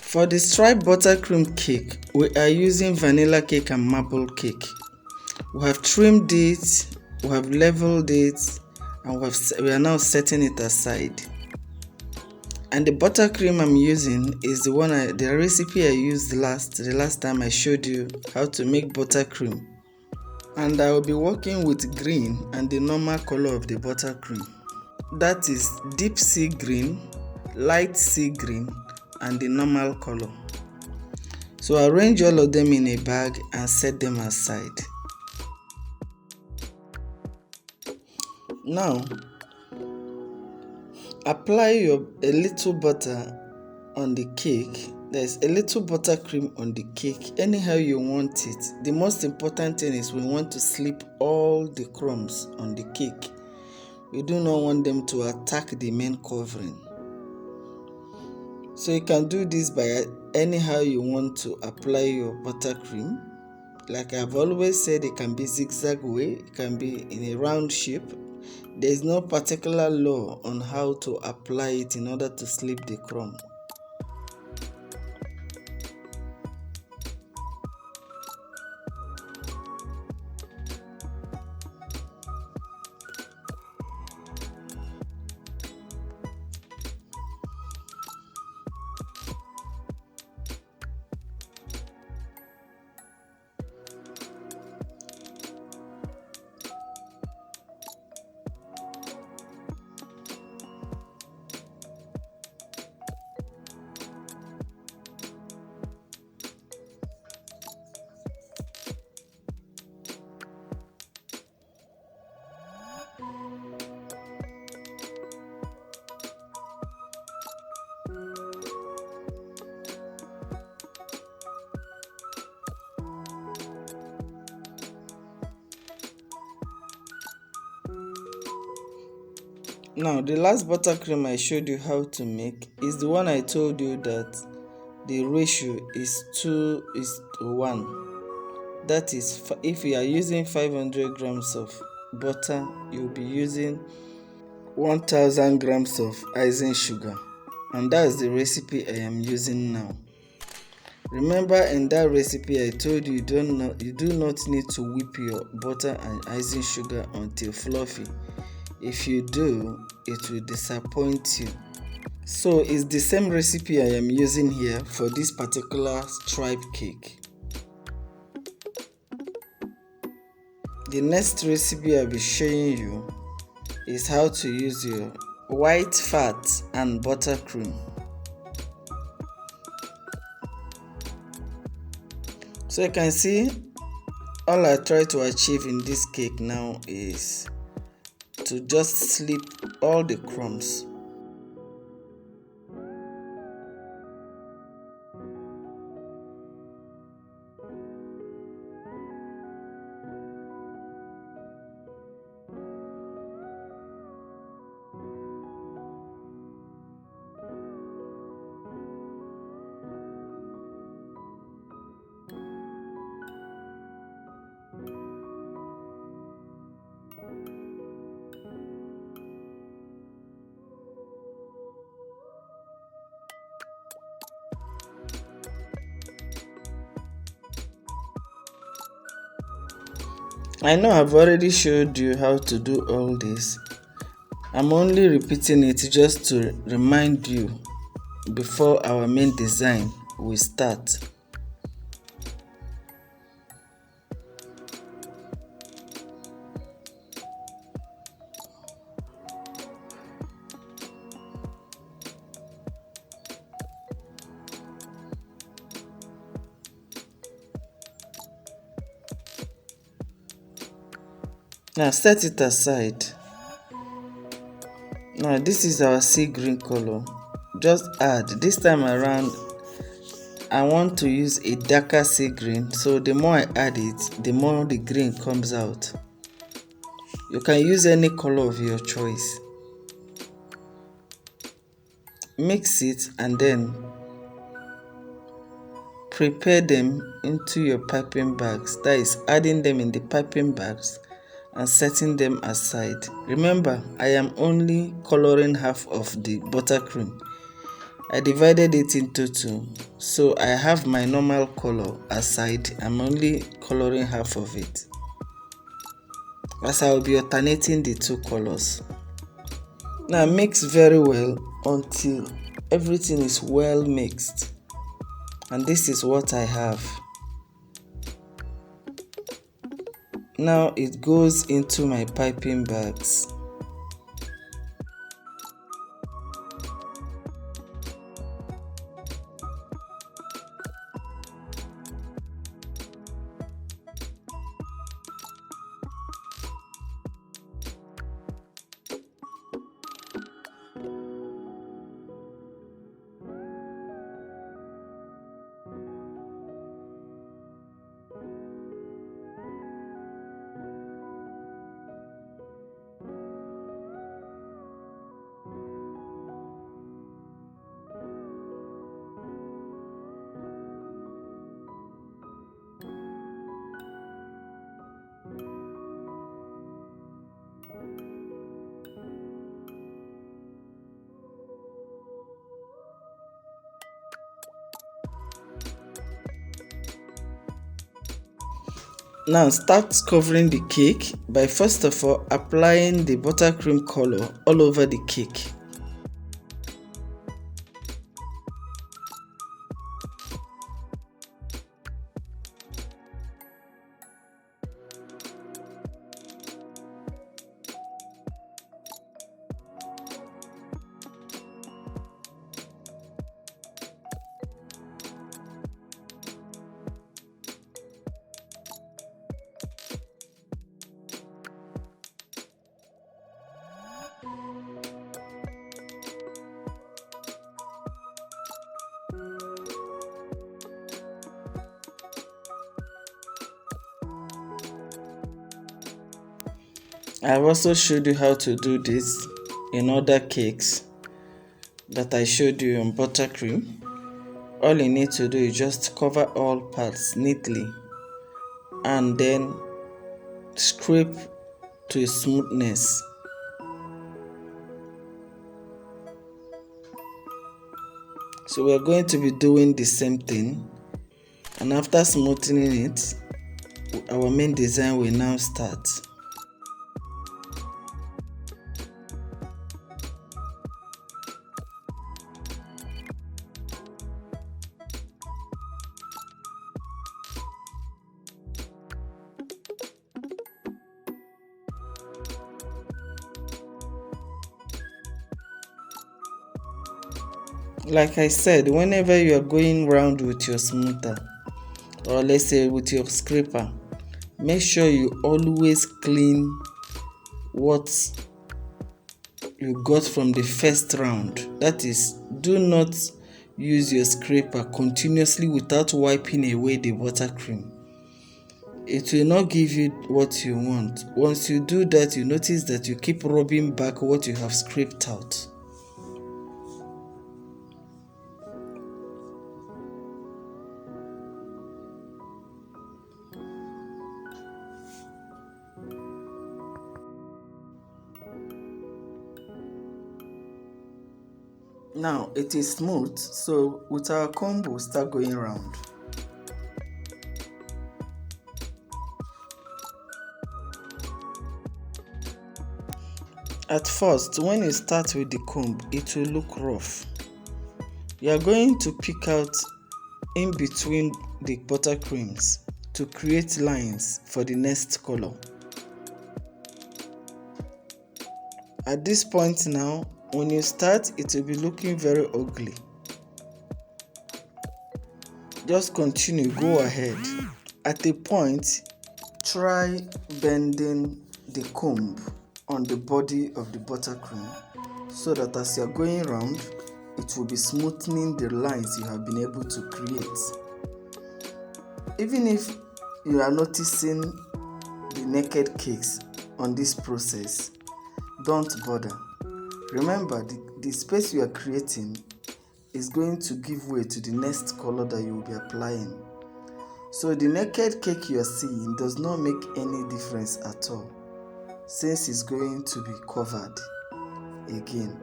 For the striped buttercream cake, we are using vanilla cake and maple cake. We have trimmed it, we have leveled it, and we are now setting it aside. And the buttercream I'm using is the recipe I used the last time I showed you how to make buttercream. And I will be working with green and the normal color of the buttercream. That is deep sea green, light sea green, and the normal color. So arrange all of them in a bag and set them aside. Now, apply a little butter on the cake. There's a little buttercream on the cake, anyhow you want it. The most important thing is we want to slip all the crumbs on the cake. We do not want them to attack the main covering. So you can do this by anyhow you want to apply your buttercream. Like I've always said, it can be zigzag way, it can be in a round shape. There is no particular law on how to apply it in order to slip the crumb. Now, the last buttercream I showed you how to make is the one I told you that the ratio is 2:1. That is, if you are using 500 grams of butter, you'll be using 1000 grams of icing sugar. And that's the recipe I am using now. Remember, in that recipe I told you you do not need to whip your butter and icing sugar until fluffy. If you do, it will disappoint you. So it's the same recipe I am using here for this particular striped cake. The next recipe I'll be showing you is how to use your white fat and buttercream. So you can see all I try to achieve in this cake now is to just slip all the crumbs. I know I've already showed you how to do all this. I'm only repeating it just to remind you before our main design will start. Now set it aside. Now this is our sea green color. Just add, this time around I want to use a darker sea green, so the more I add it, the more the green comes out. You can use any color of your choice. Mix it and then prepare them into your piping bags. That is, adding them in the piping bags and setting them aside. Remember, I am only coloring half of the buttercream. I divided it into two. So I have my normal color aside. I'm only coloring half of it, as I will be alternating the two colors. Now mix very well until everything is well mixed. And this is what I have. Now it goes into my piping bags. Now start covering the cake by first of all applying the buttercream color all over the cake. I've also showed you how to do this in other cakes that I showed you on buttercream. All you need to do is just cover all parts neatly and then scrape to a smoothness. So we're going to be doing the same thing, and after smoothing it, our main design will now start. Like I said, whenever you are going round with your smoother, or let's say with your scraper, make sure you always clean what you got from the first round. That is, do not use your scraper continuously without wiping away the buttercream. It will not give you what you want. Once you do that, you notice that you keep rubbing back what you have scraped out. Now it is smooth, so with our comb we'll start going around. At first, when you start with the comb, it will look rough. You are going to pick out in between the buttercreams to create lines for the next color. At this point now, when you start, it will be looking very ugly. Just continue, go ahead. At a point, try bending the comb on the body of the buttercream so that as you're going round, it will be smoothing the lines you have been able to create. Even if you are noticing the naked cakes on this process, don't bother. Remember, the space you are creating is going to give way to the next color that you will be applying. So the naked cake you are seeing does not make any difference at all, since it's going to be covered again.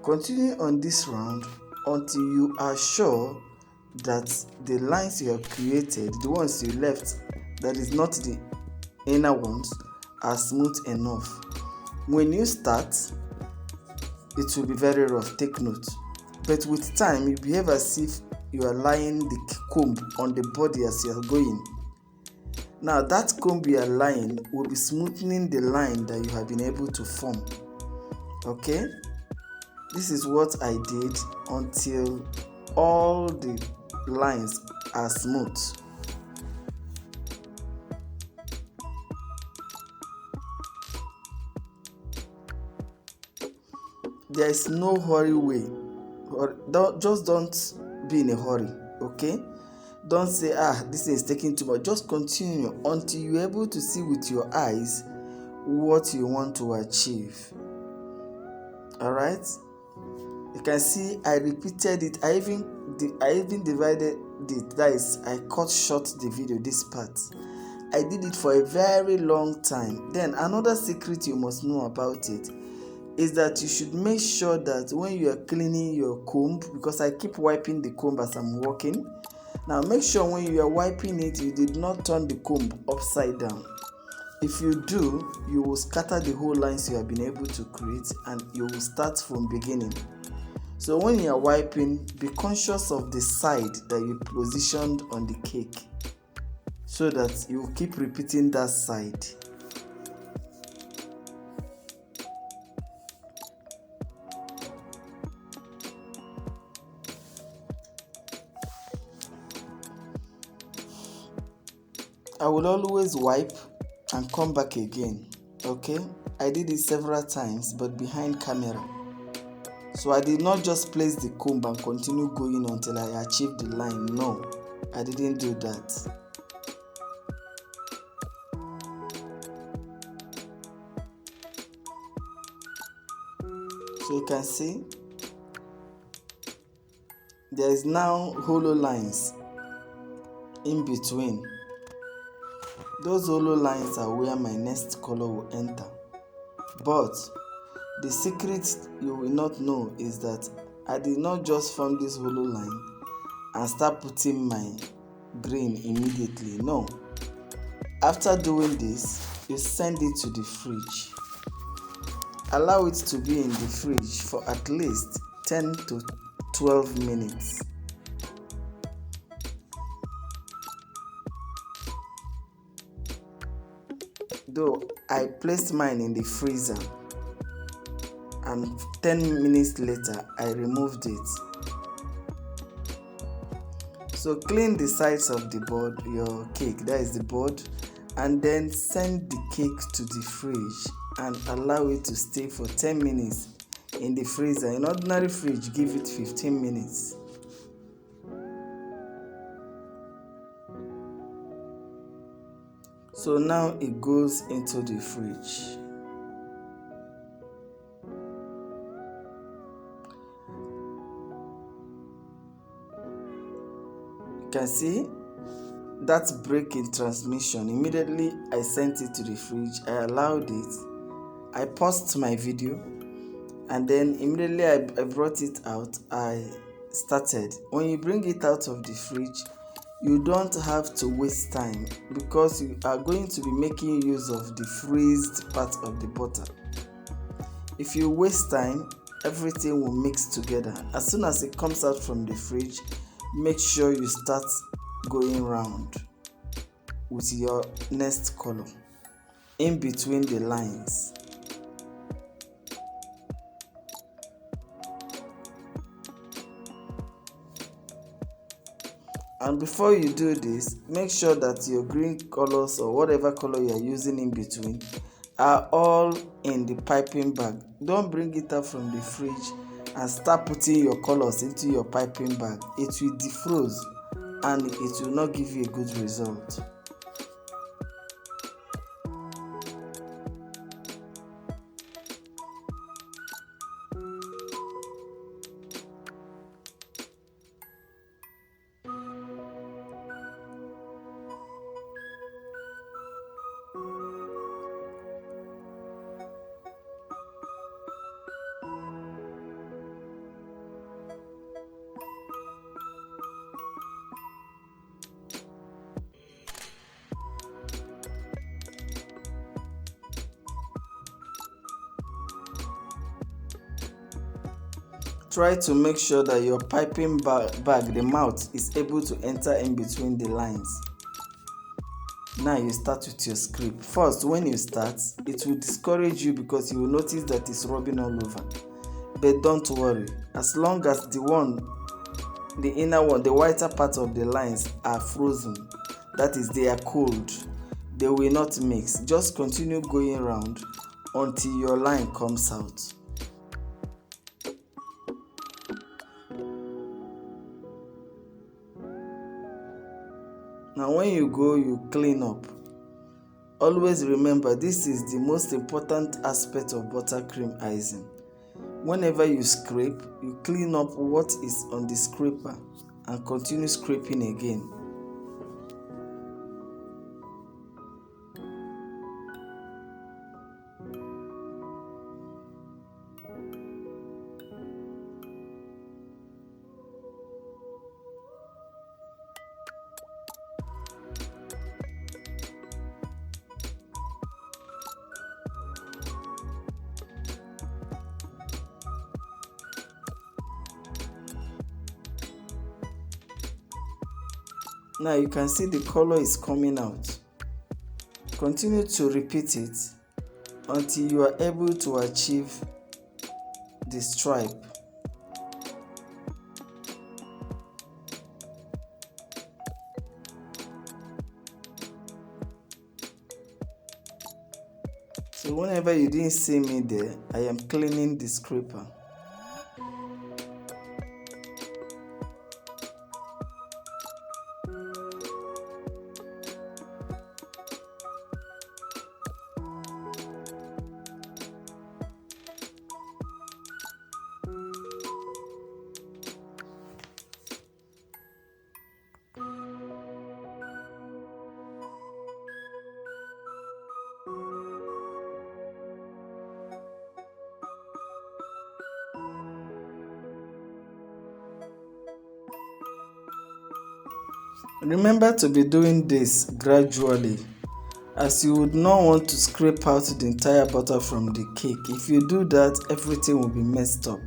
Continue on this round until you are sure that the lines you have created, the ones you left, that is not the inner ones, are smooth enough. When you start, it will be very rough, take note. But with time, you behave as if you are laying the comb on the body as you are going. Now that comb you are laying will be smoothing the line that you have been able to form. Okay? This is what I did until all the lines are smooth. There is no hurry way. Don't be in a hurry, okay? Don't say, this is taking too much. Just continue until you're able to see with your eyes what you want to achieve. Alright? You can see I repeated it. I even divided it. That is, I cut short the video, this part. I did it for a very long time. Then another secret you must know about it is that you should make sure that when you are cleaning your comb, because I keep wiping the comb as I'm walking. Now make sure when you are wiping it, you did not turn the comb upside down. If you do, you will scatter the whole lines you have been able to create and you will start from beginning. So when you are wiping, be conscious of the side that you positioned on the cake so that you will keep repeating that side. I will always wipe and come back again, okay? I did it several times, but behind camera. So I did not just place the comb and continue going until I achieved the line. No, I didn't do that. So you can see, there is now hollow lines in between. Those hollow lines are where my next color will enter. But the secret you will not know is that I did not just form this hollow line and start putting my green immediately. No. After doing this, you send it to the fridge. Allow it to be in the fridge for at least 10 to 12 minutes. Though I placed mine in the freezer and 10 minutes later I removed it. So clean the sides of the board, your cake, that is the board, and then send the cake to the fridge and allow it to stay for 10 minutes in the freezer. In ordinary fridge, give it 15 minutes. So now it goes into the fridge. You can see that break in transmission. Immediately I sent it to the fridge. I allowed it. I paused my video and then immediately I brought it out. I started. When you bring it out of the fridge, you don't have to waste time because you are going to be making use of the freezed part of the butter. If you waste time, everything will mix together. As soon as it comes out from the fridge, make sure you start going round with your next color in between the lines. And before you do this, make sure that your green colors or whatever color you are using in between are all in the piping bag. Don't bring it out from the fridge and start putting your colors into your piping bag. It will defroze and it will not give you a good result. Try to make sure that your piping bag, the mouth, is able to enter in between the lines. Now you start with your script. First, when you start, it will discourage you because you will notice that it's rubbing all over. But don't worry, as long as the inner one, the whiter part of the lines are frozen, that is, they are cold, they will not mix. Just continue going around until your line comes out. Now when you go, you clean up. Always remember, this is the most important aspect of buttercream icing. Whenever you scrape, you clean up what is on the scraper and continue scraping again. Now you can see the color is coming out. Continue to repeat it until you are able to achieve the stripe. So whenever you didn't see me there, I am cleaning the scraper. Remember to be doing this gradually, as you would not want to scrape out the entire butter from the cake. If you do that, everything will be messed up.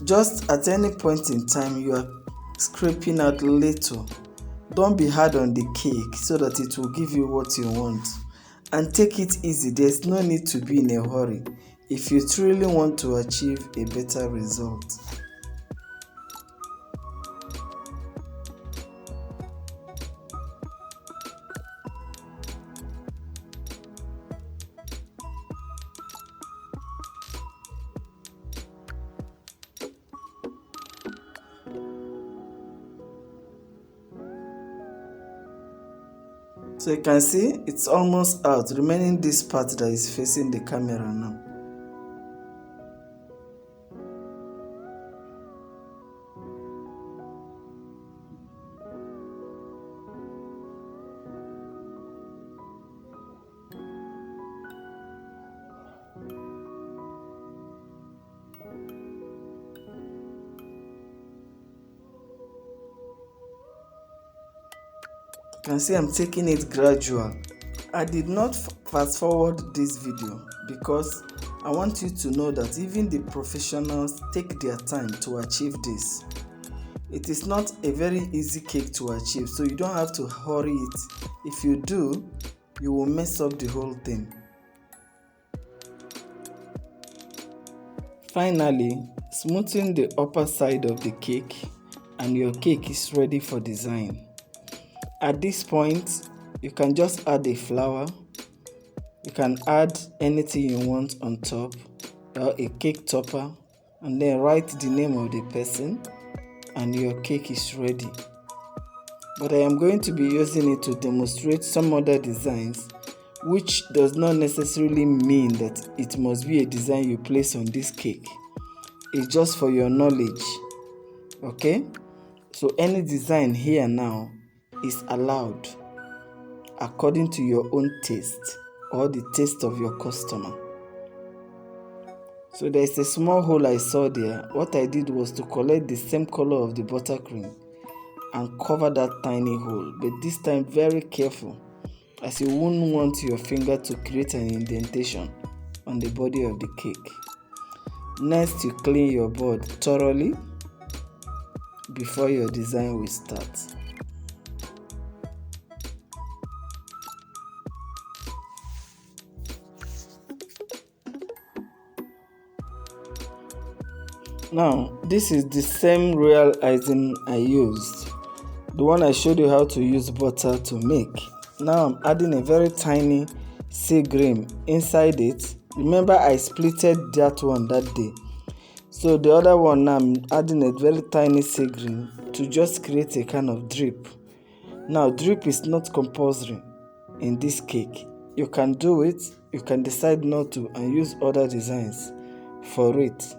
Just at any point in time you are scraping out little. Don't be hard on the cake so that it will give you what you want. And take it easy. There's no need to be in a hurry if you truly want to achieve a better result. So you can see it's almost out, remaining this part that is facing the camera now. You can see I'm taking it gradual. I did not fast forward this video because I want you to know that even the professionals take their time to achieve this. It is not a very easy cake to achieve, so you don't have to hurry it. If you do, you will mess up the whole thing. Finally, smoothen the upper side of the cake and your cake is ready for design. At this point, you can just add a flower. You can add anything you want on top, or a cake topper, and then write the name of the person and your cake is ready. But I am going to be using it to demonstrate some other designs, which does not necessarily mean that it must be a design you place on this cake. It's just for your knowledge. Okay? So any design here now is allowed according to your own taste or the taste of your customer. So there is a small hole I saw there. What I did was to collect the same color of the buttercream and cover that tiny hole, but this time very careful, as you wouldn't want your finger to create an indentation on the body of the cake. Next, you clean your board thoroughly before your design will start. Now, this is the same royal icing I used, the one I showed you how to use butter to make. Now I'm adding a very tiny sea green inside it. Remember, I splitted that one that day. So the other one now I'm adding a very tiny sea green to just create a kind of drip. Now drip is not compulsory in this cake. You can do it, you can decide not to and use other designs for it.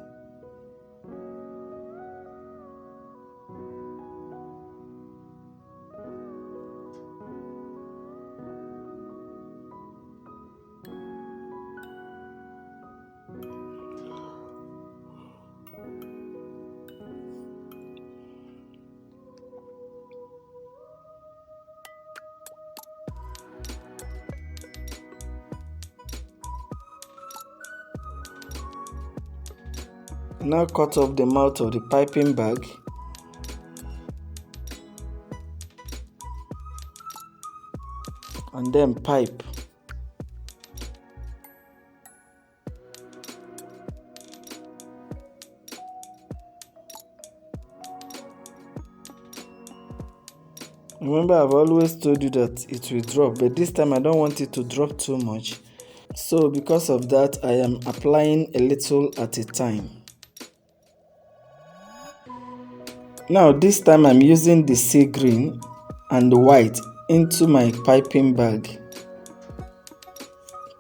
Now cut off the mouth of the piping bag. And then pipe. Remember, I've always told you that it will drop, but this time I don't want it to drop too much. So because of that, I am applying a little at a time. Now this time I'm using the sea green and the white into my piping bag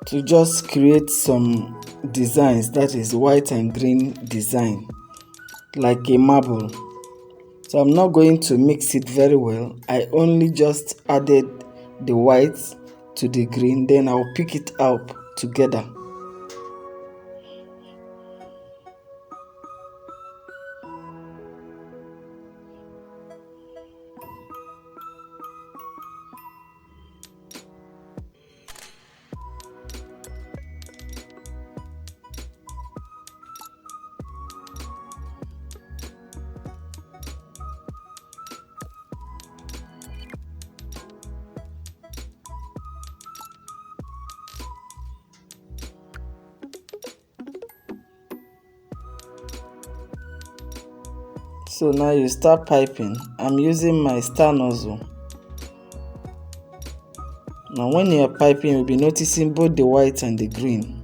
to just create some designs, that is white and green design, like a marble. So I'm not going to mix it very well. I only just added the white to the green, then I'll pick it up together. So now you start piping. I'm using my star nozzle. Now when you are piping, you'll be noticing both the white and the green.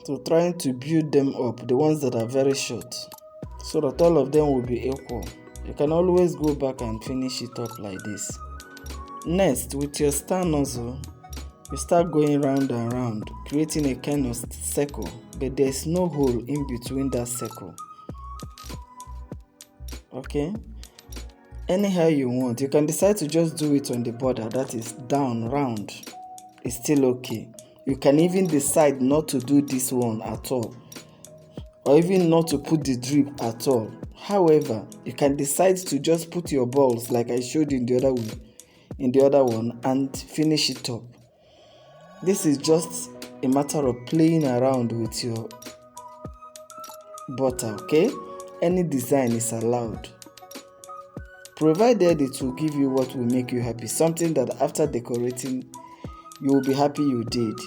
So trying to build them up, the ones that are very short, so that all of them will be equal. You can always go back and finish it up like this. Next, with your star nozzle, you start going round and round, creating a kind of circle, but there's no hole in between that circle. Okay? Anyhow you want. You can decide to just do it on the border, that is down, round. It's still okay. You can even decide not to do this one at all, or even not to put the drip at all. However, you can decide to just put your balls like I showed you in the other one, and finish it up. This is just a matter of playing around with your butter, okay? Any design is allowed, provided it will give you what will make you happy, something that after decorating you will be happy you did.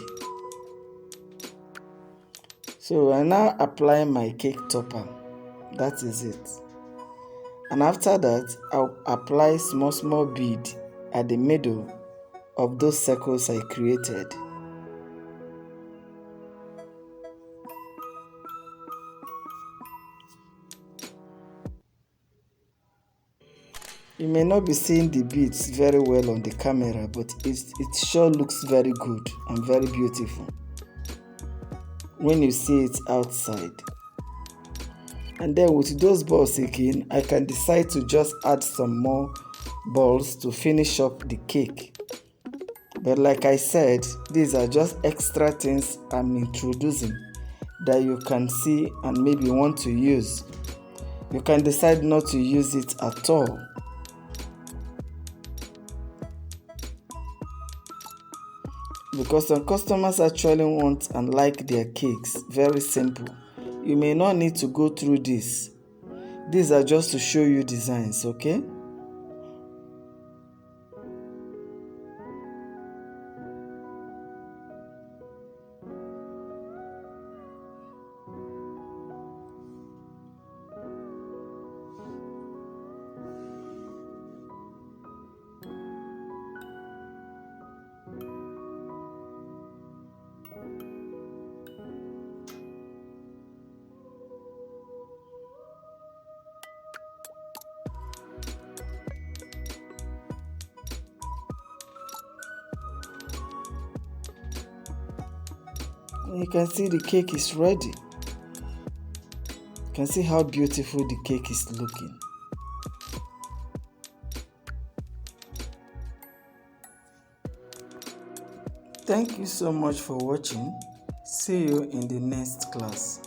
So I now apply my cake topper. That is it. And after that, I'll apply small bead at the middle of those circles I created. You may not be seeing the beads very well on the camera, but it sure looks very good and very beautiful when you see it outside. And then with those balls again, I can decide to just add some more balls to finish up the cake. But like I said, these are just extra things I'm introducing that you can see and maybe want to use. You can decide not to use it at all. Because some customers actually want and like their cakes very simple. You may not need to go through this. These are just to show you designs, okay? You can see the cake is ready. You can see how beautiful the cake is looking. Thank you so much for watching. See you in the next class.